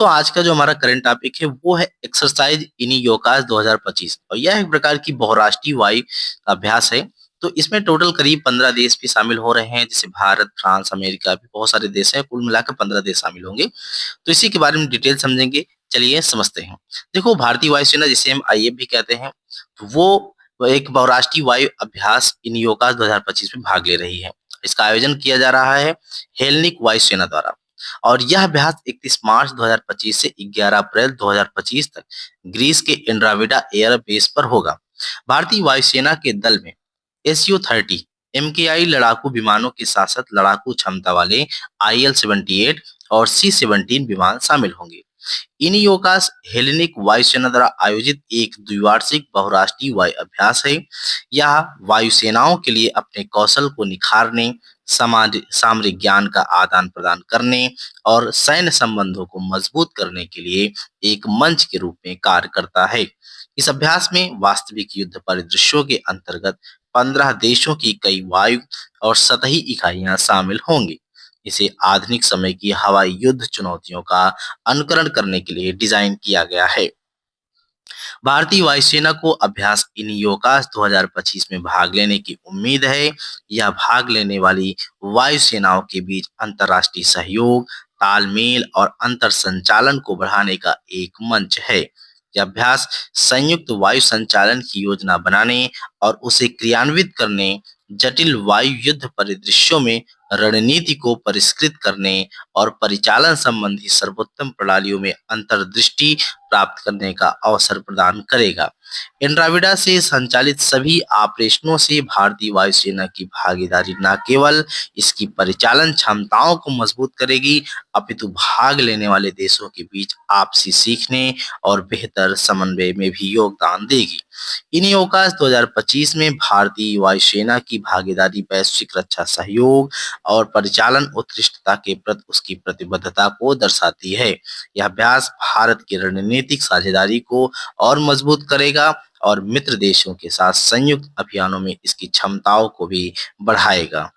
तो आज का जो हमारा करंट टॉपिक है वो है एक्सरसाइज इन योगास 2025 और यह एक प्रकार की बहुराष्ट्रीय वायु अभ्यास है। तो इसमें टोटल करीब 15 देश भी शामिल हो रहे हैं, जैसे भारत, फ्रांस, अमेरिका भी बहुत सारे देश हैं। कुल मिलाकर 15 देश शामिल होंगे। तो इसी के बारे में डिटेल समझेंगे। चलिए समझते हैं। देखो, भारतीय वायुसेना जिसे हम आईएएफ भी कहते हैं, तो वो एक बहुराष्ट्रीय वायु अभ्यास इन योगास 2025 में भाग ले रही है। इसका आयोजन किया जा रहा है हेलनिक वायुसेना द्वारा। और यह अभ्यास 31 मार्च 2025 से 11 अप्रैल 2025 तक ग्रीस के इंड्राविडा एयर बेस पर होगा। भारतीय वायुसेना के दल में SU-30 MKI लड़ाकू विमानों के साथ साथ लड़ाकू क्षमता वाले IL-78 और C-17 विमान शामिल होंगे। इन योगास हेलेनिक वायुसेना द्वारा आयोजित एक द्विवार्षिक बहुराष्ट्रीय वायु अभ्यास है। यह वायुसेनाओं के लिए अपने कौशल को निखारने, सामरिक ज्ञान का आदान प्रदान करने और सैन्य संबंधों को मजबूत करने के लिए एक मंच के रूप में कार्य करता है। इस अभ्यास में वास्तविक युद्ध परिदृश्यों के अंतर्गत 15 देशों की कई वायु और सतही इकाइयां शामिल होंगी। इसे आधुनिक समय की हवाई युद्ध चुनौतियों का अनुकरण करने के लिए डिजाइन किया गया है। भारतीय वायुसेना को अभ्यास इन योगास 2025 में भाग लेने की उम्मीद है। यह भाग लेने वाली वायुसेनाओं के बीच अंतर्राष्ट्रीय सहयोग, तालमेल और अंतर संचालन को बढ़ाने का एक मंच है। यह अभ्यास संयुक्त वायु संचालन की योजना बनाने और उसे क्रियान्वित करने, जटिल वायु युद्ध परिदृश्यों में रणनीति को परिष्कृत करने और परिचालन संबंधी सर्वोत्तम प्रणालियों में अंतर्दृष्टि प्राप्त करने का अवसर प्रदान करेगा। एंड्राविडा से संचालित सभी ऑपरेशनों से भारतीय वायुसेना की भागीदारी न केवल इसकी परिचालन क्षमताओं को मजबूत करेगी, अपितु भाग लेने वाले देशों के बीच आपसी सीखने और बेहतर समन्वय में भी योगदान देगी। इन अवकाश 2025 में भारतीय वायुसेना की भागीदारी वैश्विक रक्षा सहयोग और परिचालन उत्कृष्टता के प्रति उसकी प्रतिबद्धता को दर्शाती है। यह अभ्यास भारत की रणनीतिक साझेदारी को और मजबूत करेगा और मित्र देशों के साथ संयुक्त अभियानों में इसकी क्षमताओं को भी बढ़ाएगा।